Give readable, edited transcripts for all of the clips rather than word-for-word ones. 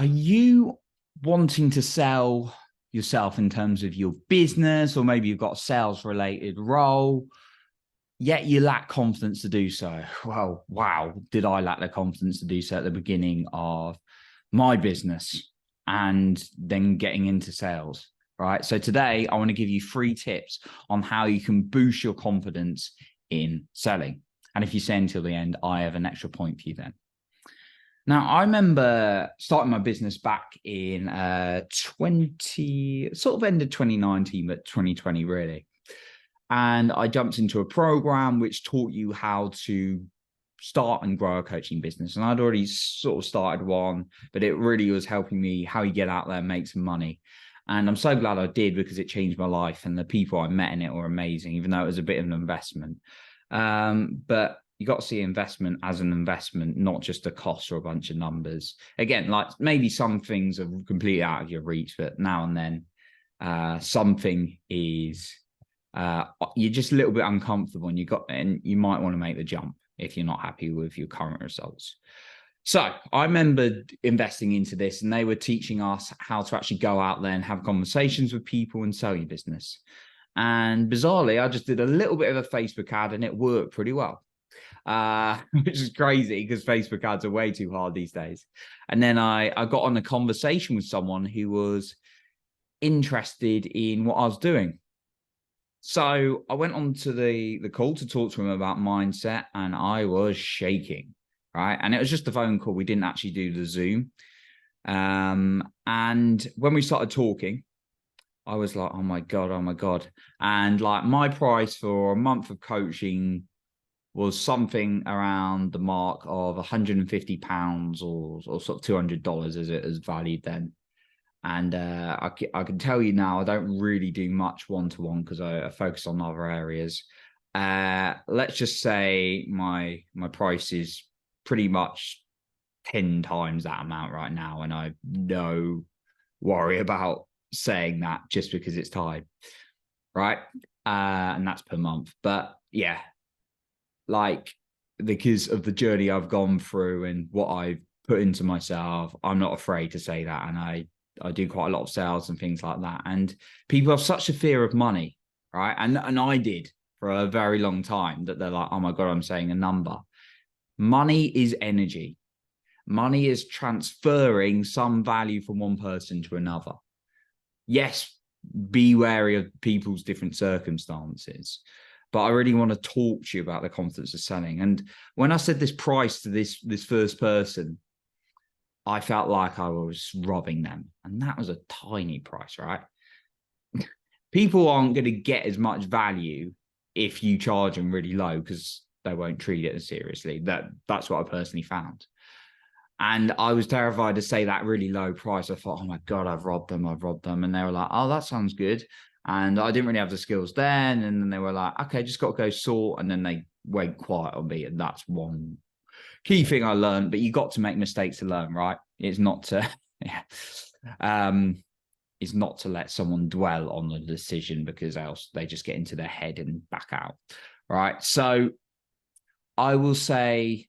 Are you wanting to sell yourself in terms of your business, or maybe you've got a sales related role, yet you lack confidence to do so? Well, wow, did I lack the confidence to do so at the beginning of my business and then getting into sales, right? So today I want to give you 3 tips on how you can boost your confidence in selling. And if you stay until the end, I have an extra point for you then. Now, I remember starting my business back in sort of end of 2019, but 2020 really. And I jumped into a program which taught you how to start and grow a coaching business. And I'd already sort of started one, but it really was helping me how you get out there and make some money. And I'm so glad I did, because it changed my life, and the people I met in it were amazing, even though it was a bit of an investment. But you got to see investment as an investment, not just a cost or a bunch of numbers. Again, like maybe some things are completely out of your reach, but now and then something is you're just a little bit uncomfortable, and you might want to make the jump if you're not happy with your current results. So I remember investing into this, and they were teaching us how to actually go out there and have conversations with people and sell your business. And bizarrely, I just did a little bit of a Facebook ad, and it worked pretty well, which is crazy because Facebook ads are way too hard these days. And then I got on a conversation with someone who was interested in what I was doing. So I went on to the call to talk to him about mindset, and I was shaking, right? And it was just a phone call. We didn't actually do the Zoom. And when we started talking, I was like, oh my God. And like my price for a month of coaching was something around the mark of £150 or sort of $200 as it is valued then. And I can tell you now, I don't really do much one-to-one because I focus on other areas. Let's just say my price is pretty much 10 times that amount right now, and I have no worry about saying that just because it's time, right? And that's per month. But yeah, like because of the journey I've gone through and what I've put into myself, I'm not afraid to say that. And I do quite a lot of sales and things like that. And people have such a fear of money, right? And I did for a very long time, that they're like, oh my God, I'm saying a number. Money is energy. Money is transferring some value from one person to another. Yes, be wary of people's different circumstances, but I really want to talk to you about the confidence of selling. And when I said this price to this first person, I felt like I was robbing them. And that was a tiny price, right? People aren't going to get as much value if you charge them really low, because they won't treat it as seriously. That's what I personally found. And I was terrified to say that really low price. I thought, oh my God, I've robbed them. And they were like, oh, that sounds good. And I didn't really have the skills then. And then they were like, okay, just got to go sort. And then they went quiet on me. And that's one key thing I learned. But you got to make mistakes to learn, right? It's not to, it's not to let someone dwell on the decision, because else they just get into their head and back out, right? So I will say,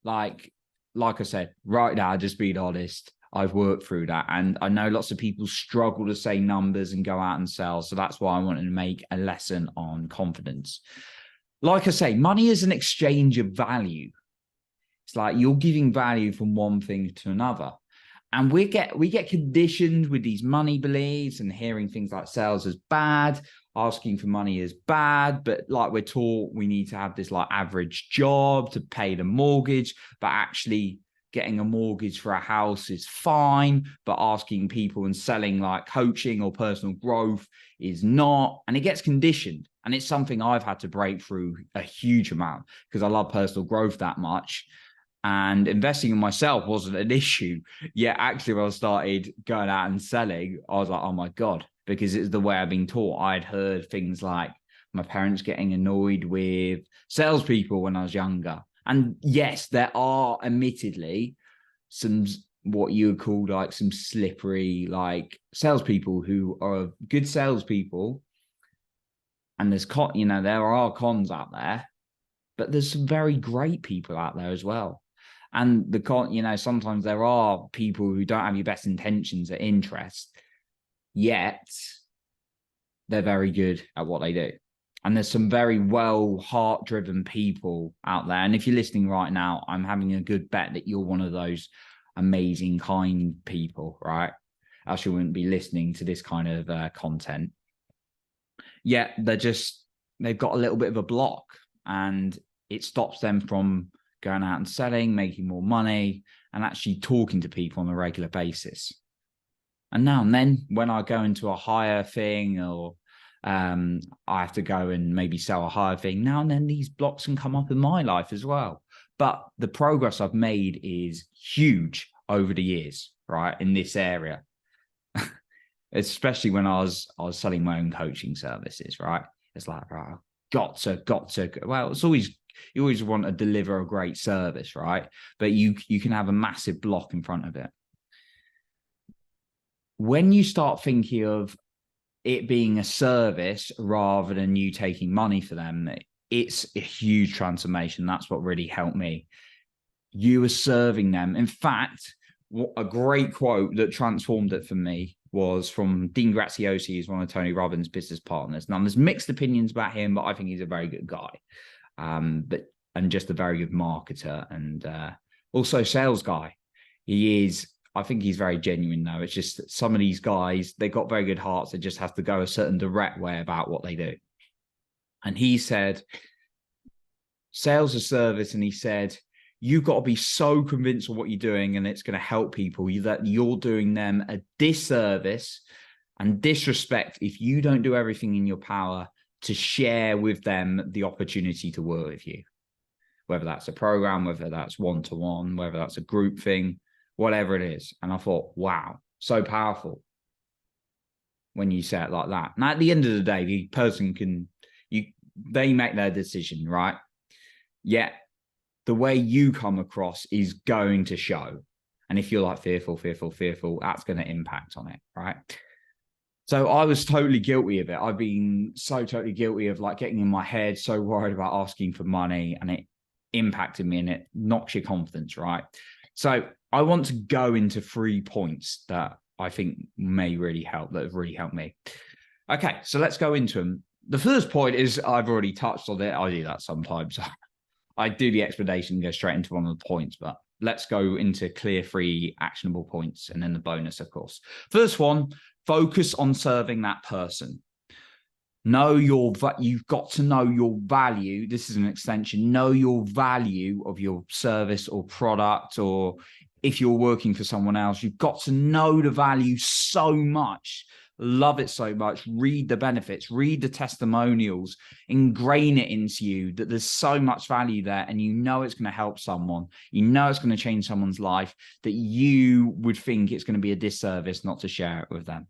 like I said, right now, just being honest, I've worked through that. And I know lots of people struggle to say numbers and go out and sell. So that's why I wanted to make a lesson on confidence. Like I say, money is an exchange of value. It's like you're giving value from one thing to another. And we get conditioned with these money beliefs and hearing things like sales is bad, asking for money is bad, but like we're taught we need to have this like average job to pay the mortgage, but actually getting a mortgage for a house is fine, but asking people and selling like coaching or personal growth is not. And it gets conditioned. And it's something I've had to break through a huge amount, because I love personal growth that much. And investing in myself wasn't an issue. Yet actually, when I started going out and selling, I was like, oh my God, because it's the way I've been taught. I'd heard things like my parents getting annoyed with salespeople when I was younger. And yes, there are admittedly some what you would call like some slippery like salespeople who are good salespeople. And there's there are cons out there, but there's some very great people out there as well. And sometimes there are people who don't have your best intentions or interest, yet they're very good at what they do. And there's some very well heart-driven people out there. And if you're listening right now, I'm having a good bet that you're one of those amazing, kind people, right? Else you wouldn't be listening to this kind of content. Yet they've got a little bit of a block, and it stops them from going out and selling, making more money, and actually talking to people on a regular basis. And now and then, when I go into a higher thing, or I have to go and maybe sell a higher thing, now and then these blocks can come up in my life as well. But the progress I've made is huge over the years, right, in this area. Especially when I was selling my own coaching services, right? It's like, right, got to. Well, it's always, you always want to deliver a great service, right? But you can have a massive block in front of it. When you start thinking of it being a service rather than you taking money for them, it's a huge transformation. That's what really helped me. You are serving them. In fact, a great quote that transformed it for me was from Dean Graziosi, who's one of Tony Robbins' business partners. Now, there's mixed opinions about him, but I think he's a very good guy, and just a very good marketer, and also sales guy. I think he's very genuine, though. It's just that some of these guys, they've got very good hearts. They just have to go a certain direct way about what they do. And he said, sales is service. And he said, you've got to be so convinced of what you're doing and it's going to help people that you're doing them a disservice and disrespect if you don't do everything in your power to share with them the opportunity to work with you. Whether that's a program, whether that's one-to-one, whether that's a group thing, whatever it is. And I thought, wow, so powerful when you say it like that. And at the end of the day, the person they make their decision, right? Yet the way you come across is going to show. And if you're like fearful, that's going to impact on it, right? So I was totally guilty of it. I've been so totally guilty of like getting in my head, so worried about asking for money, and it impacted me and it knocks your confidence, right? So I want to go into 3 points that I think may really help, that have really helped me. Okay, so let's go into them. The first point is, I've already touched on it. I do that sometimes. I do the explanation and go straight into one of the points, but let's go into clear 3 actionable points and then the bonus, of course. First one, focus on serving that person. You've got to know your value. This is an extension. Know your value of your service or product, or if you're working for someone else, you've got to know the value so much. Love it so much. Read the benefits, read the testimonials, ingrain it into you that there's so much value there, and you know it's going to help someone. You know it's going to change someone's life, that you would think it's going to be a disservice not to share it with them.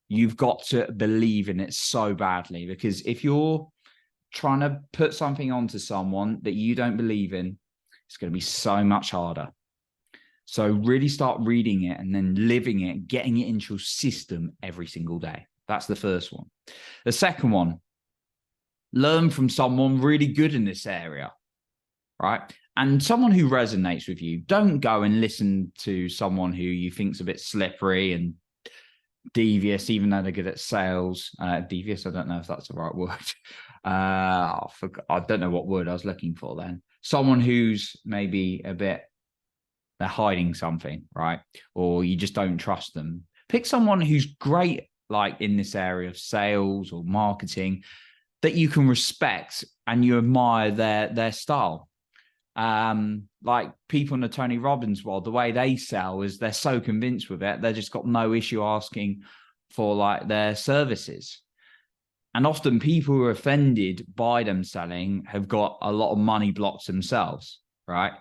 You've got to believe in it so badly, because if you're trying to put something onto someone that you don't believe in, it's going to be so much harder. So really start reading it and then living it, getting it into your system every single day. That's the first one. The second one, learn from someone really good in this area, right? And someone who resonates with you. Don't go and listen to someone who you think's a bit slippery and devious, even though they're good at sales. Devious, I don't know if that's the right word. I don't know what word I was looking for then. Someone who's maybe a bit, they're hiding something, right? Or you just don't trust them. Pick someone who's great, like in this area of sales or marketing, that you can respect and you admire their style. Like people in the Tony Robbins world, the way they sell is they're so convinced with it, they've just got no issue asking for like their services. And often people who are offended by them selling have got a lot of money blocks themselves, right?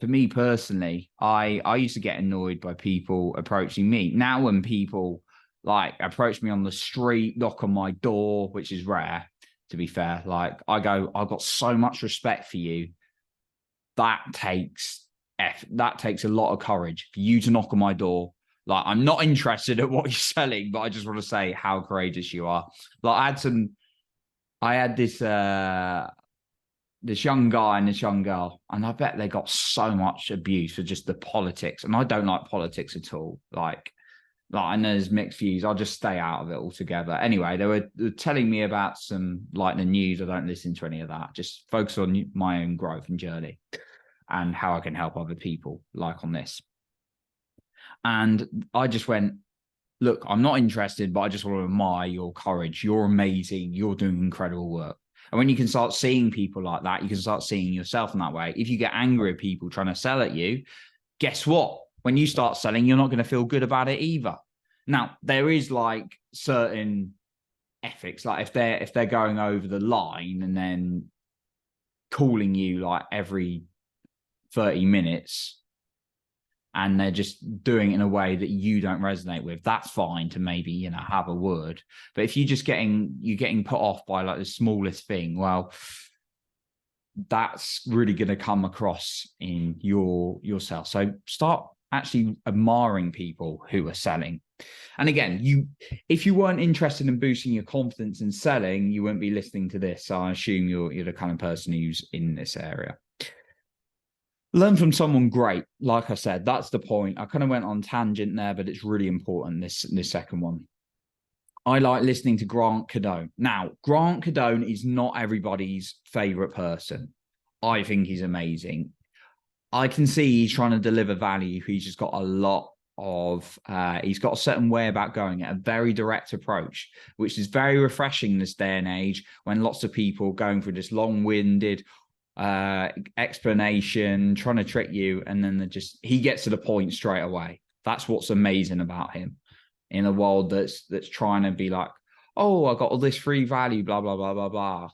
For me personally, I used to get annoyed by people approaching me. Now when people like approach me on the street, knock on my door, which is rare, to be fair, like I've got so much respect for you. That takes a lot of courage for you to knock on my door. Like, I'm not interested in what you're selling, but I just want to say how courageous you are. Like I had this this young guy and this young girl, and I bet they got so much abuse for just the politics. And I don't like politics at all. Like I know there's mixed views. I'll just stay out of it altogether. Anyway, they were telling me about some like the news. I don't listen to any of that. Just focus on my own growth and journey and how I can help other people, like on this. And I just went, look, I'm not interested, but I just want to admire your courage. You're amazing. You're doing incredible work. And when you can start seeing people like that, you can start seeing yourself in that way. If you get angry at people trying to sell at you, guess what? When you start selling, you're not going to feel good about it either. Now, there is like certain ethics, like if they're going over the line and then calling you like every 30 minutes and they're just doing it in a way that you don't resonate with, that's fine to maybe, you know, have a word. But if you're just getting put off by like the smallest thing, well, that's really going to come across in yourself. So start actually admiring people who are selling. And again, if you weren't interested in boosting your confidence in selling, you wouldn't be listening to this. So I assume you're the kind of person who's in this area. Learn from someone great. Like I said, that's the point. I kind of went on tangent there, but it's really important, this second one. I like listening to Grant Cardone. Now, Grant Cardone is not everybody's favorite person. I think he's amazing. I can see he's trying to deliver value. He's just got a lot of, he's got a certain way about going at a very direct approach, which is very refreshing in this day and age when lots of people going through this long-winded explanation, trying to trick you, and then he gets to the point straight away. That's what's amazing about him in a world that's trying to be like, oh, I got all this free value, blah, blah, blah, blah, blah.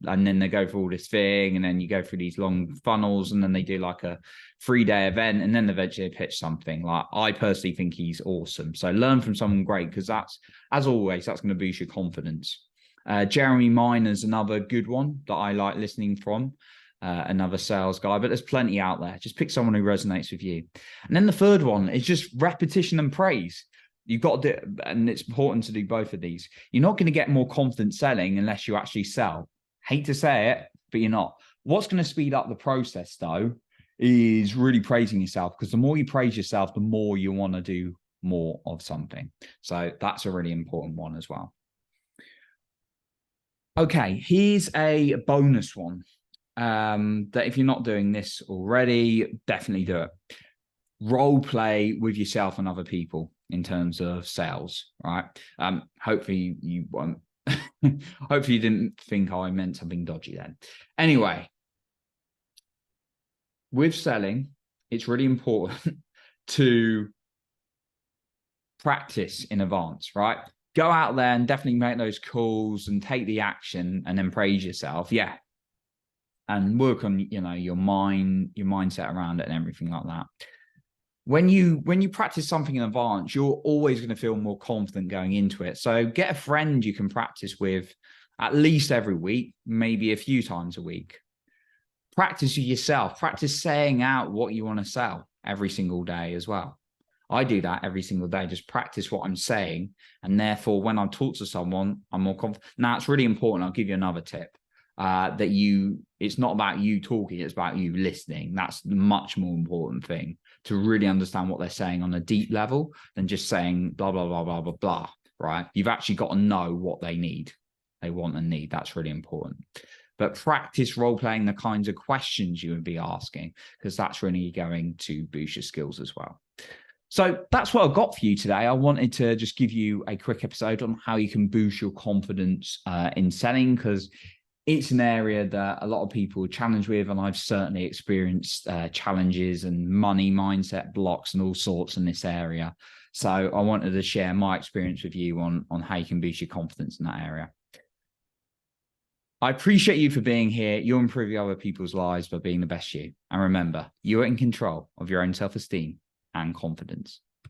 And then they go through all this thing, and then you go through these long funnels, and then they do like a 3-day event, and then eventually they pitch something. Like, I personally think he's awesome. So learn from someone great, because that's, as always, that's going to boost your confidence. Jeremy Miner's another good one that I like listening from. Another sales guy, but there's plenty out there. Just pick someone who resonates with you. And then the third one is just repetition and praise. You've got to do, and it's important to do both of these. You're not going to get more confident selling unless you actually sell. Hate to say it, but you're not. What's going to speed up the process, though, is really praising yourself, because the more you praise yourself, the more you want to do more of something. So that's a really important one as well. Okay, here's a bonus one. That if you're not doing this already, definitely do it. Role play with yourself and other people in terms of sales, right? Hopefully you won't. Hopefully you didn't think I meant something dodgy then. Anyway, with selling, it's really important to practice in advance, right? Go out there and definitely make those calls and take the action and then praise yourself. Yeah. And work on, you know, your mindset around it and everything like that. When you practice something in advance, you're always going to feel more confident going into it. So get a friend you can practice with at least every week, maybe a few times a week. Practice with yourself. Practice saying out what you want to sell every single day as well. I do that every single day, just practice what I'm saying. And therefore, when I talk to someone, I'm more confident. Now, it's really important. I'll give you another tip. It's not about you talking, it's about you listening. That's the much more important thing, to really understand what they're saying on a deep level than just saying blah, blah, blah, blah, blah, blah, right? You've actually got to know what they want and need. That's really important. But practice role-playing the kinds of questions you would be asking, because that's really going to boost your skills as well. So that's what I've got for you today. I wanted to just give you a quick episode on how you can boost your confidence in selling, because it's an area that a lot of people challenge with, and I've certainly experienced challenges and money mindset blocks and all sorts in this area. So I wanted to share my experience with you on how you can boost your confidence in that area. I appreciate you for being here. You're improving other people's lives by being the best you. And remember, you're in control of your own self-esteem and confidence.